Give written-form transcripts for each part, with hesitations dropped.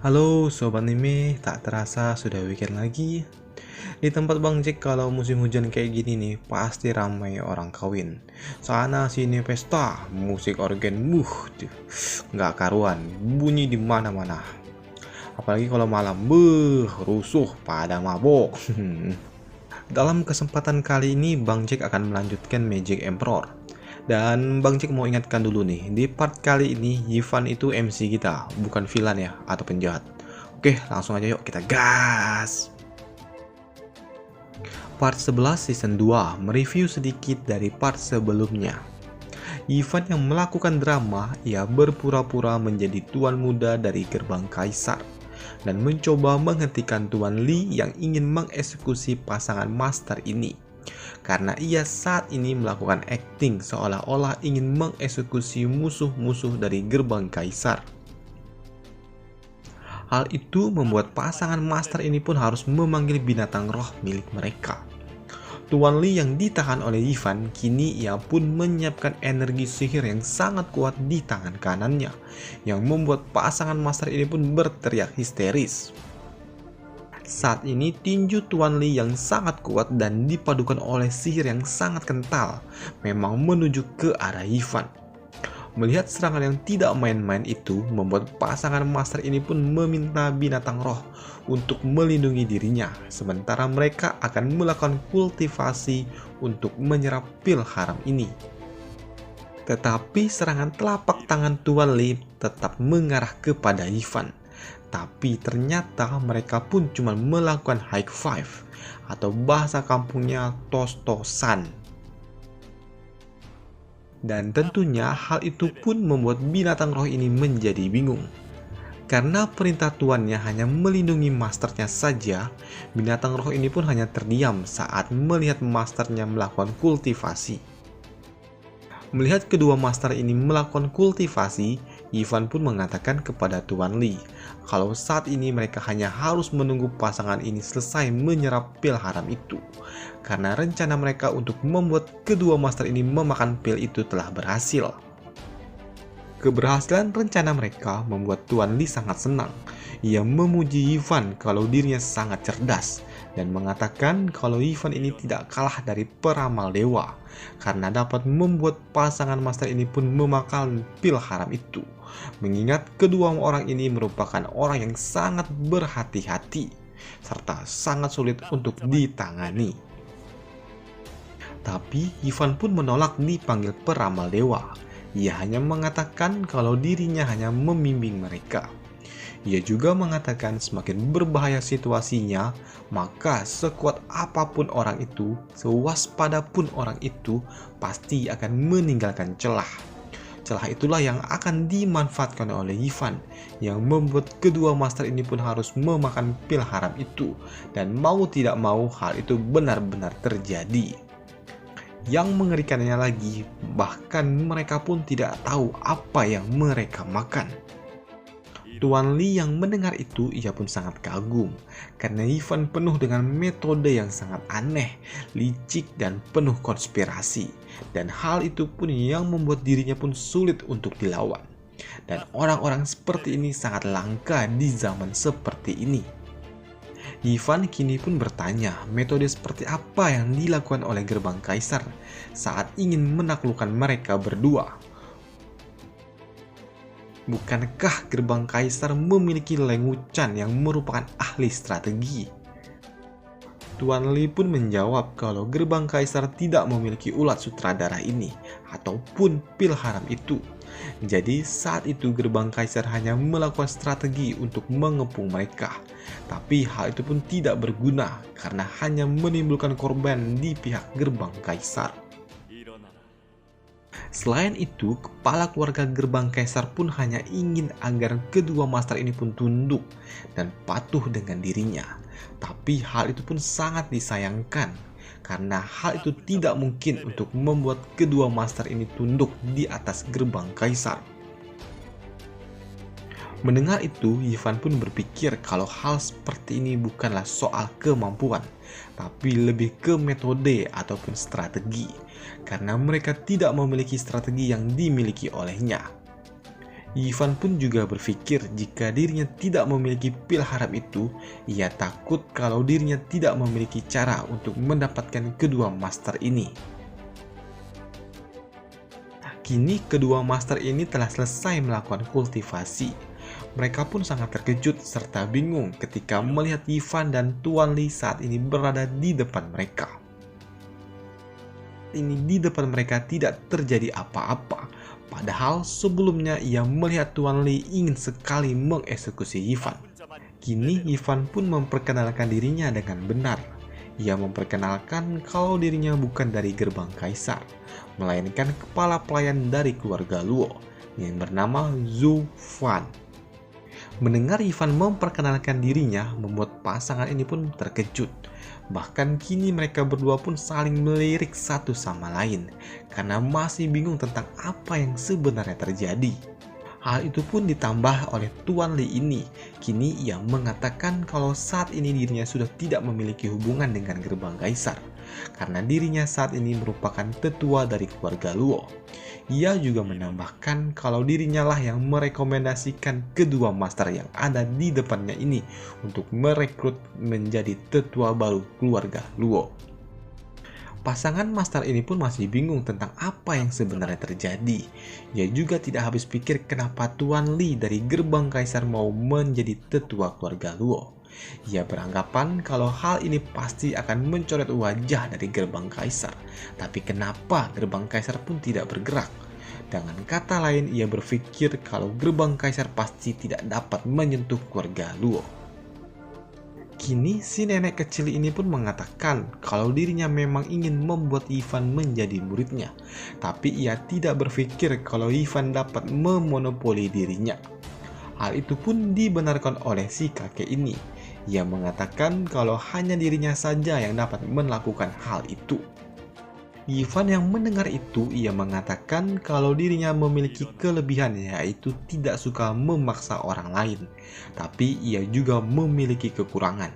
Halo Sobat Anime, tak terasa sudah weekend lagi. Di tempat Bang Jack kalau musim hujan kayak gini nih, pasti ramai orang kawin. Sana sini pesta, musik organ, tuh, nggak karuan, bunyi di mana-mana. Apalagi kalau malam, rusuh pada mabok. Dalam kesempatan kali ini, Bang Jack akan melanjutkan Magic Emperor. Dan Bang Jack mau ingatkan dulu nih, di part kali ini Yivan itu MC kita, bukan villain ya, atau penjahat. Oke, langsung aja yuk kita gas. Part 11 season 2 mereview sedikit dari part sebelumnya. Yivan yang melakukan drama, ia berpura-pura menjadi tuan muda dari gerbang kaisar dan mencoba menghentikan Tuan Li yang ingin mengeksekusi pasangan master ini. Karena ia saat ini melakukan acting seolah-olah ingin mengeksekusi musuh-musuh dari gerbang kaisar. Hal itu membuat pasangan master ini pun harus memanggil binatang roh milik mereka. Tuan Li yang ditahan oleh Yivan, kini ia pun menyiapkan energi sihir yang sangat kuat di tangan kanannya, yang membuat pasangan master ini pun berteriak histeris. Saat ini tinju Tuan Li yang sangat kuat dan dipadukan oleh sihir yang sangat kental memang menuju ke arah Yivan. Melihat serangan yang tidak main-main itu membuat pasangan master ini pun meminta binatang roh untuk melindungi dirinya, sementara mereka akan melakukan kultivasi untuk menyerap pil haram ini. Tetapi serangan telapak tangan Tuan Li tetap mengarah kepada Yivan. Tapi ternyata mereka pun cuma melakukan high five atau bahasa kampungnya tos-tosan. Dan tentunya hal itu pun membuat binatang roh ini menjadi bingung. Karena perintah tuannya hanya melindungi masternya saja, binatang roh ini pun hanya terdiam saat melihat masternya melakukan kultivasi. Melihat kedua master ini melakukan kultivasi, Yivan pun mengatakan kepada Tuan Li kalau saat ini mereka hanya harus menunggu pasangan ini selesai menyerap pil haram itu, karena rencana mereka untuk membuat kedua master ini memakan pil itu telah berhasil. Keberhasilan rencana mereka membuat Tuan Li sangat senang. Ia memuji Yivan kalau dirinya sangat cerdas dan mengatakan kalau Yivan ini tidak kalah dari peramal dewa karena dapat membuat pasangan master ini pun memakan pil haram itu, mengingat kedua orang ini merupakan orang yang sangat berhati-hati serta sangat sulit untuk ditangani. Tapi Yivan pun menolak dipanggil peramal dewa. Ia hanya mengatakan kalau dirinya hanya membimbing mereka. Ia juga mengatakan semakin berbahaya situasinya, maka sekuat apapun orang itu, sewaspada pun orang itu, pasti akan meninggalkan celah. Celah itulah yang akan dimanfaatkan oleh Yivan, yang membuat kedua master ini pun harus memakan pil haram itu, dan mau tidak mau hal itu benar-benar terjadi. Yang mengerikannya lagi, bahkan mereka pun tidak tahu apa yang mereka makan. Tuan Li yang mendengar itu, ia pun sangat kagum, karena Yivan penuh dengan metode yang sangat aneh, licik dan penuh konspirasi. Dan hal itu pun yang membuat dirinya pun sulit untuk dilawan. Dan orang-orang seperti ini sangat langka di zaman seperti ini. Yivan kini pun bertanya metode seperti apa yang dilakukan oleh gerbang kaisar saat ingin menaklukkan mereka berdua. Bukankah gerbang kaisar memiliki Leng Wuchan yang merupakan ahli strategi? Tuan Li pun menjawab kalau gerbang kaisar tidak memiliki ulat sutradara ini ataupun pil haram itu. Jadi saat itu gerbang kaisar hanya melakukan strategi untuk mengepung mereka. Tapi hal itu pun tidak berguna karena hanya menimbulkan korban di pihak gerbang kaisar. Selain itu, kepala keluarga gerbang kaisar pun hanya ingin agar kedua master ini pun tunduk dan patuh dengan dirinya. Tapi hal itu pun sangat disayangkan karena hal itu tidak mungkin untuk membuat kedua master ini tunduk di atas gerbang kaisar. Mendengar itu, Yivan pun berpikir kalau hal seperti ini bukanlah soal kemampuan, tapi lebih ke metode ataupun strategi, karena mereka tidak memiliki strategi yang dimiliki olehnya. Ivan pun juga berpikir jika dirinya tidak memiliki pil harap itu, ia takut kalau dirinya tidak memiliki cara untuk mendapatkan kedua master ini. Kini kedua master ini telah selesai melakukan kultivasi. Mereka pun sangat terkejut serta bingung ketika melihat Ivan dan Tuan Li saat ini berada di depan mereka. Ini di depan mereka tidak terjadi apa-apa, padahal sebelumnya ia melihat Tuan Li ingin sekali mengeksekusi Ivan. Kini Ivan pun memperkenalkan dirinya dengan benar. Ia memperkenalkan kalau dirinya bukan dari gerbang kaisar, melainkan kepala pelayan dari keluarga Luo yang bernama Zhu Fan. Mendengar Ivan memperkenalkan dirinya membuat pasangan ini pun terkejut. Bahkan kini mereka berdua pun saling melirik satu sama lain karena masih bingung tentang apa yang sebenarnya terjadi. Hal itu pun ditambah oleh Tuan Li ini. Kini ia mengatakan kalau saat ini dirinya sudah tidak memiliki hubungan dengan gerbang kaisar karena dirinya saat ini merupakan tetua dari keluarga Luo. Ia juga menambahkan kalau dirinya lah yang merekomendasikan kedua master yang ada di depannya ini untuk merekrut menjadi tetua baru keluarga Luo. Pasangan master ini pun masih bingung tentang apa yang sebenarnya terjadi. Ia juga tidak habis pikir kenapa Tuan Li dari gerbang kaisar mau menjadi tetua keluarga Luo. Ia beranggapan kalau hal ini pasti akan mencoret wajah dari gerbang kaisar. Tapi kenapa gerbang kaisar pun tidak bergerak? Dengan kata lain, ia berpikir kalau gerbang kaisar pasti tidak dapat menyentuh keluarga Luo. Kini si nenek kecil ini pun mengatakan kalau dirinya memang ingin membuat Ivan menjadi muridnya, tapi ia tidak berpikir kalau Ivan dapat memonopoli dirinya. Hal itu pun dibenarkan oleh si kakek ini. Ia mengatakan kalau hanya dirinya saja yang dapat melakukan hal itu. Ivan yang mendengar itu, ia mengatakan kalau dirinya memiliki kelebihan yaitu tidak suka memaksa orang lain. Tapi ia juga memiliki kekurangan,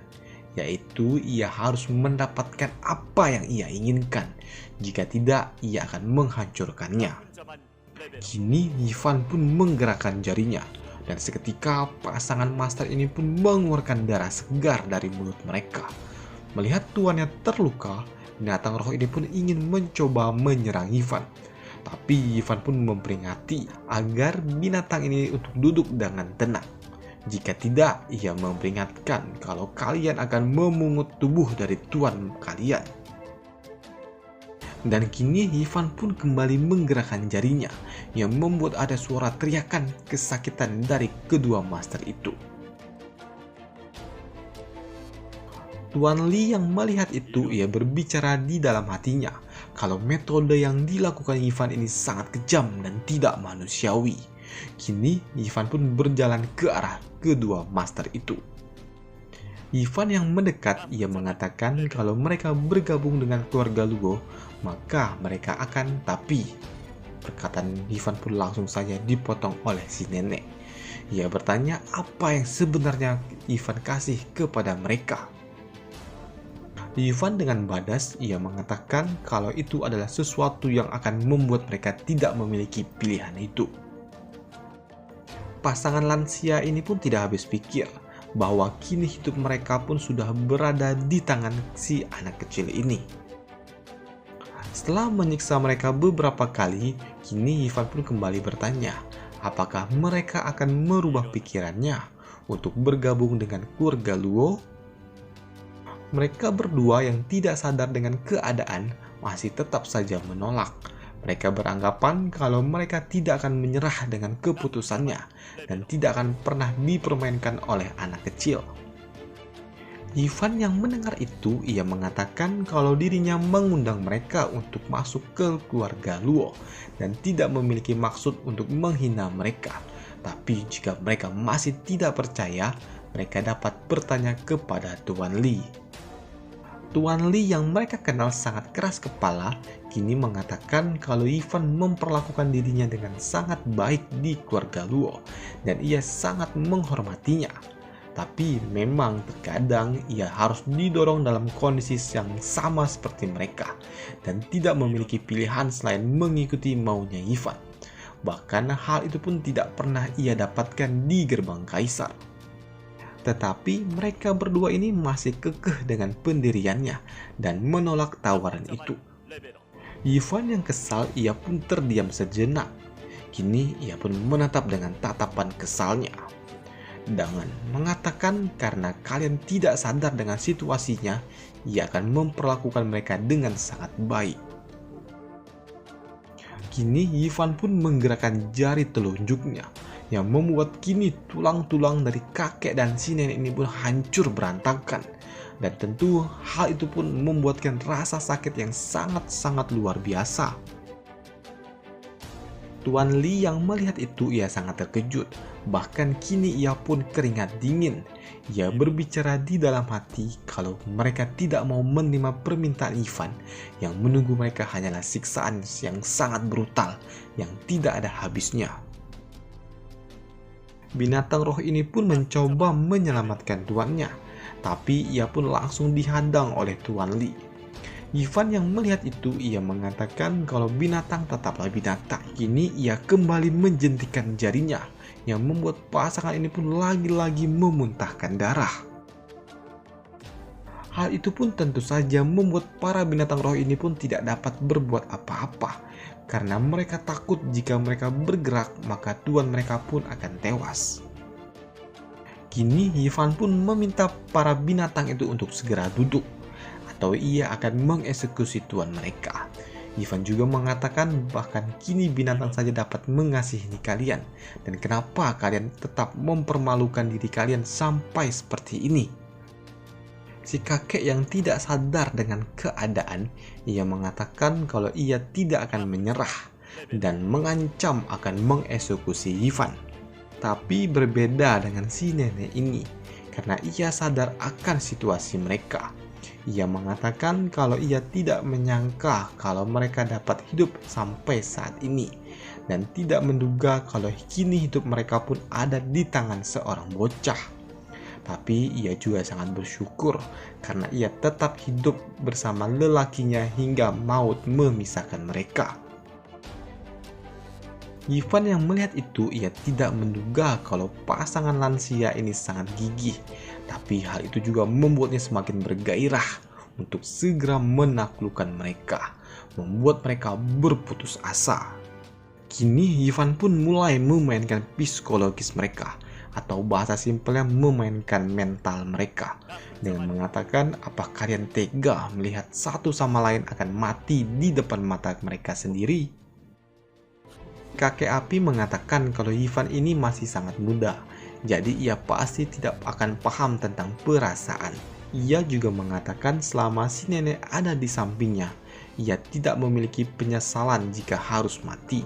yaitu ia harus mendapatkan apa yang ia inginkan. Jika tidak, ia akan menghancurkannya. Kini Ivan pun menggerakkan jarinya, dan seketika pasangan master ini pun mengeluarkan darah segar dari mulut mereka. Melihat tuannya terluka, binatang roh ini pun ingin mencoba menyerang Ivan. Tapi Ivan pun memperingati agar binatang ini untuk duduk dengan tenang. Jika tidak, ia memperingatkan kalau kalian akan memungut tubuh dari tuan kalian. Dan kini Ivan pun kembali menggerakkan jarinya yang membuat ada suara teriakan kesakitan dari kedua master itu. Tuan Li yang melihat itu, ia berbicara di dalam hatinya kalau metode yang dilakukan Ivan ini sangat kejam dan tidak manusiawi. Kini Ivan pun berjalan ke arah kedua master itu. Ivan yang mendekat, ia mengatakan kalau mereka bergabung dengan keluarga Luo, maka mereka akan tapi. Perkataan Ivan pun langsung saja dipotong oleh si nenek. Ia bertanya apa yang sebenarnya Ivan kasih kepada mereka. Ivan dengan badas, ia mengatakan kalau itu adalah sesuatu yang akan membuat mereka tidak memiliki pilihan itu. Pasangan lansia ini pun tidak habis pikir bahwa kini hidup mereka pun sudah berada di tangan si anak kecil ini. Setelah menyiksa mereka beberapa kali, kini Ivan pun kembali bertanya apakah mereka akan merubah pikirannya untuk bergabung dengan keluarga Luo. Mereka berdua yang tidak sadar dengan keadaan masih tetap saja menolak. Mereka beranggapan kalau mereka tidak akan menyerah dengan keputusannya dan tidak akan pernah dipermainkan oleh anak kecil. Ivan yang mendengar itu, ia mengatakan kalau dirinya mengundang mereka untuk masuk ke keluarga Luo dan tidak memiliki maksud untuk menghina mereka. Tapi jika mereka masih tidak percaya, mereka dapat bertanya kepada Tuan Li. Tuan Li yang mereka kenal sangat keras kepala, kini mengatakan kalau Ivan memperlakukan dirinya dengan sangat baik di keluarga Luo dan ia sangat menghormatinya. Tapi memang terkadang ia harus didorong dalam kondisi yang sama seperti mereka dan tidak memiliki pilihan selain mengikuti maunya Ivan. Bahkan hal itu pun tidak pernah ia dapatkan di gerbang kaisar. Tetapi mereka berdua ini masih kekeh dengan pendiriannya dan menolak tawaran itu. Ivan yang kesal, ia pun terdiam sejenak. Kini ia pun menatap dengan tatapan kesalnya. Dengan mengatakan karena kalian tidak sadar dengan situasinya, ia akan memperlakukan mereka dengan sangat baik. Kini Ivan pun menggerakkan jari telunjuknya yang membuat kini tulang-tulang dari kakek dan si nenek ini pun hancur berantakan. Dan tentu hal itu pun membuatkan rasa sakit yang sangat-sangat luar biasa. Tuan Li yang melihat itu ia sangat terkejut, bahkan kini ia pun keringat dingin. Ia berbicara di dalam hati kalau mereka tidak mau menerima permintaan Ivan, yang menunggu mereka hanyalah siksaan yang sangat brutal, yang tidak ada habisnya. Binatang roh ini pun mencoba menyelamatkan tuannya, tapi ia pun langsung dihadang oleh Tuan Li. Ivan yang melihat itu, ia mengatakan kalau binatang tetaplah binatang. Kini ia kembali menjentikan jarinya, yang membuat pasangan ini pun lagi-lagi memuntahkan darah. Hal itu pun tentu saja membuat para binatang roh ini pun tidak dapat berbuat apa-apa, karena mereka takut jika mereka bergerak maka tuan mereka pun akan tewas. Kini Ivan pun meminta para binatang itu untuk segera duduk, atau ia akan mengeksekusi tuan mereka. Ivan juga mengatakan bahkan kini binatang saja dapat mengasihi kalian, dan kenapa kalian tetap mempermalukan diri kalian sampai seperti ini. Si kakek yang tidak sadar dengan keadaan, ia mengatakan kalau ia tidak akan menyerah dan mengancam akan mengeksekusi Ivan. Tapi berbeda dengan si nenek ini, karena ia sadar akan situasi mereka. Ia mengatakan kalau ia tidak menyangka kalau mereka dapat hidup sampai saat ini, dan tidak menduga kalau kini hidup mereka pun ada di tangan seorang bocah. Tapi ia juga sangat bersyukur karena ia tetap hidup bersama lelakinya hingga maut memisahkan mereka. Ivan yang melihat itu, ia tidak menduga kalau pasangan lansia ini sangat gigih, tapi hal itu juga membuatnya semakin bergairah untuk segera menaklukkan mereka, membuat mereka berputus asa. Kini Ivan pun mulai memainkan psikologis mereka, atau bahasa simpelnya memainkan mental mereka, dengan mengatakan apa kalian tega melihat satu sama lain akan mati di depan mata mereka sendiri. Kakek api mengatakan kalau Ivan ini masih sangat muda, jadi ia pasti tidak akan paham tentang perasaan. Ia juga mengatakan selama si nenek ada di sampingnya, ia tidak memiliki penyesalan jika harus mati.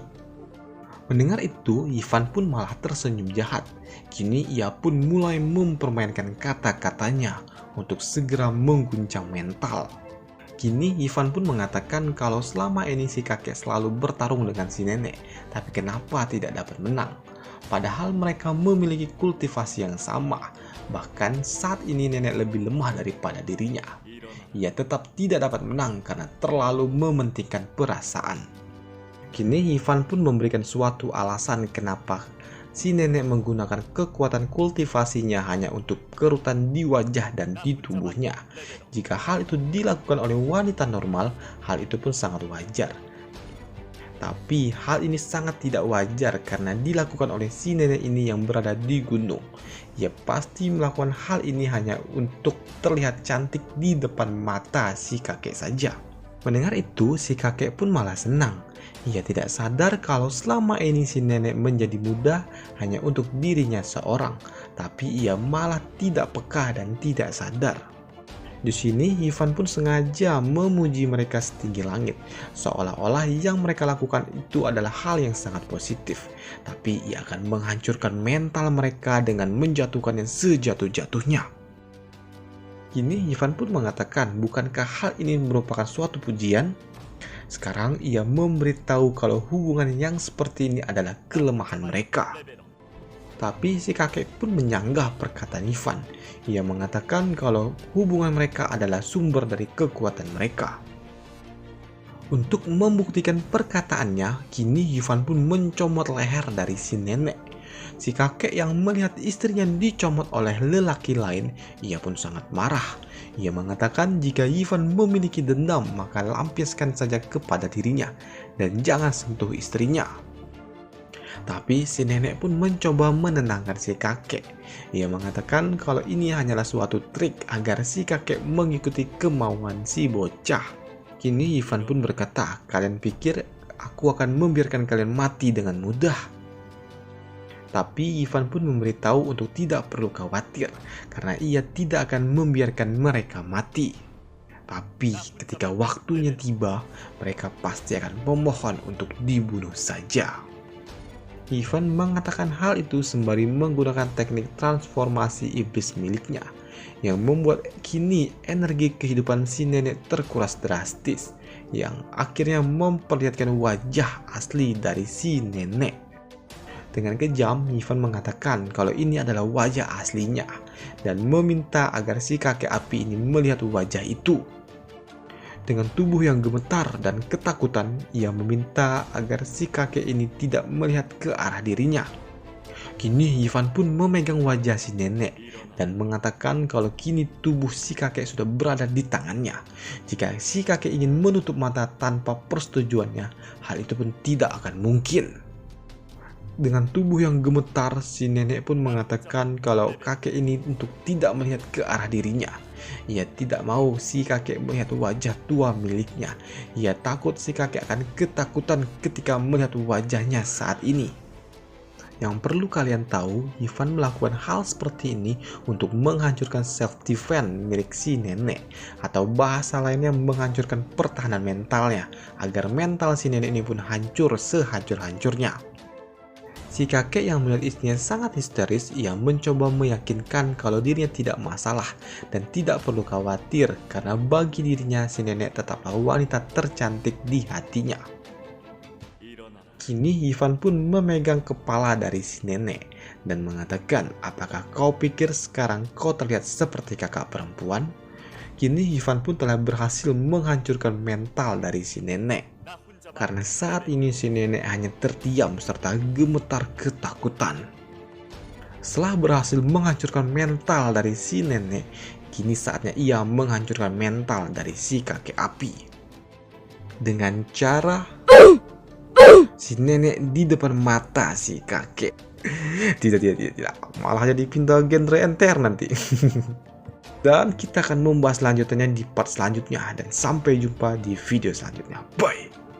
Mendengar itu, Ivan pun malah tersenyum jahat. Kini ia pun mulai mempermainkan kata-katanya untuk segera mengguncang mental. Kini Ivan pun mengatakan kalau selama ini si kakek selalu bertarung dengan si nenek, tapi kenapa tidak dapat menang? Padahal mereka memiliki kultivasi yang sama, bahkan saat ini nenek lebih lemah daripada dirinya. Ia tetap tidak dapat menang karena terlalu mementingkan perasaan. Kini Ivan pun memberikan suatu alasan kenapa si nenek menggunakan kekuatan kultivasinya hanya untuk kerutan di wajah dan di tubuhnya. Jika hal itu dilakukan oleh wanita normal, hal itu pun sangat wajar. Tapi hal ini sangat tidak wajar karena dilakukan oleh si nenek ini yang berada di gunung. Ia pasti melakukan hal ini hanya untuk terlihat cantik di depan mata si kakek saja. Mendengar itu, si kakek pun malah senang. Ia tidak sadar kalau selama ini si nenek menjadi muda hanya untuk dirinya seorang, tapi ia malah tidak peka dan tidak sadar. Di sini Ivan pun sengaja memuji mereka setinggi langit, seolah-olah yang mereka lakukan itu adalah hal yang sangat positif, tapi ia akan menghancurkan mental mereka dengan menjatuhkannya sejatuh-jatuhnya. Kini Ivan pun mengatakan, bukankah hal ini merupakan suatu pujian? Sekarang ia memberitahu kalau hubungan yang seperti ini adalah kelemahan mereka. Tapi si kakek pun menyanggah perkataan Ivan. Ia mengatakan kalau hubungan mereka adalah sumber dari kekuatan mereka. Untuk membuktikan perkataannya, kini Ivan pun mencomot leher dari si nenek. Si kakek yang melihat istrinya dicomot oleh lelaki lain, ia pun sangat marah. Ia mengatakan jika Ivan memiliki dendam, maka lampiaskan saja kepada dirinya dan jangan sentuh istrinya. Tapi si nenek pun mencoba menenangkan si kakek. Ia mengatakan kalau ini hanyalah suatu trik agar si kakek mengikuti kemauan si bocah. Kini Ivan pun berkata, kalian pikir aku akan membiarkan kalian mati dengan mudah? Tapi Ivan pun memberitahu untuk tidak perlu khawatir, karena ia tidak akan membiarkan mereka mati. Tapi ketika waktunya tiba, mereka pasti akan memohon untuk dibunuh saja. Ivan mengatakan hal itu sembari menggunakan teknik transformasi iblis miliknya, yang membuat kini energi kehidupan si nenek terkuras drastis, yang akhirnya memperlihatkan wajah asli dari si nenek. Dengan kejam, Ivan mengatakan kalau ini adalah wajah aslinya, dan meminta agar si kakek api ini melihat wajah itu. Dengan tubuh yang gemetar dan ketakutan, ia meminta agar si kakek ini tidak melihat ke arah dirinya. Kini Ivan pun memegang wajah si nenek dan mengatakan kalau kini tubuh si kakek sudah berada di tangannya. Jika si kakek ingin menutup mata tanpa persetujuannya, hal itu pun tidak akan mungkin. Dengan tubuh yang gemetar, si nenek pun mengatakan kalau kakek ini untuk tidak melihat ke arah dirinya. Ia tidak mau si kakek melihat wajah tua miliknya. Ia takut si kakek akan ketakutan ketika melihat wajahnya saat ini. Yang perlu kalian tahu, Ivan melakukan hal seperti ini untuk menghancurkan self-defense milik si nenek, atau bahasa lainnya menghancurkan pertahanan mentalnya, agar mental si nenek ini pun hancur sehancur-hancurnya. Si kakek yang melihat istrinya sangat histeris, ia mencoba meyakinkan kalau dirinya tidak masalah dan tidak perlu khawatir karena bagi dirinya si nenek tetaplah wanita tercantik di hatinya. Kini Ivan pun memegang kepala dari si nenek dan mengatakan, apakah kau pikir sekarang kau terlihat seperti kakak perempuan? Kini Ivan pun telah berhasil menghancurkan mental dari si nenek. Karena saat ini si nenek hanya terdiam serta gemetar ketakutan. Setelah berhasil menghancurkan mental dari si nenek, kini saatnya ia menghancurkan mental dari si kakek api. Dengan cara si nenek di depan mata si kakek. Tidak. Malah jadi pindah genre enter nanti. Dan kita akan membahas lanjutannya di part selanjutnya. Dan sampai jumpa di video selanjutnya. Bye!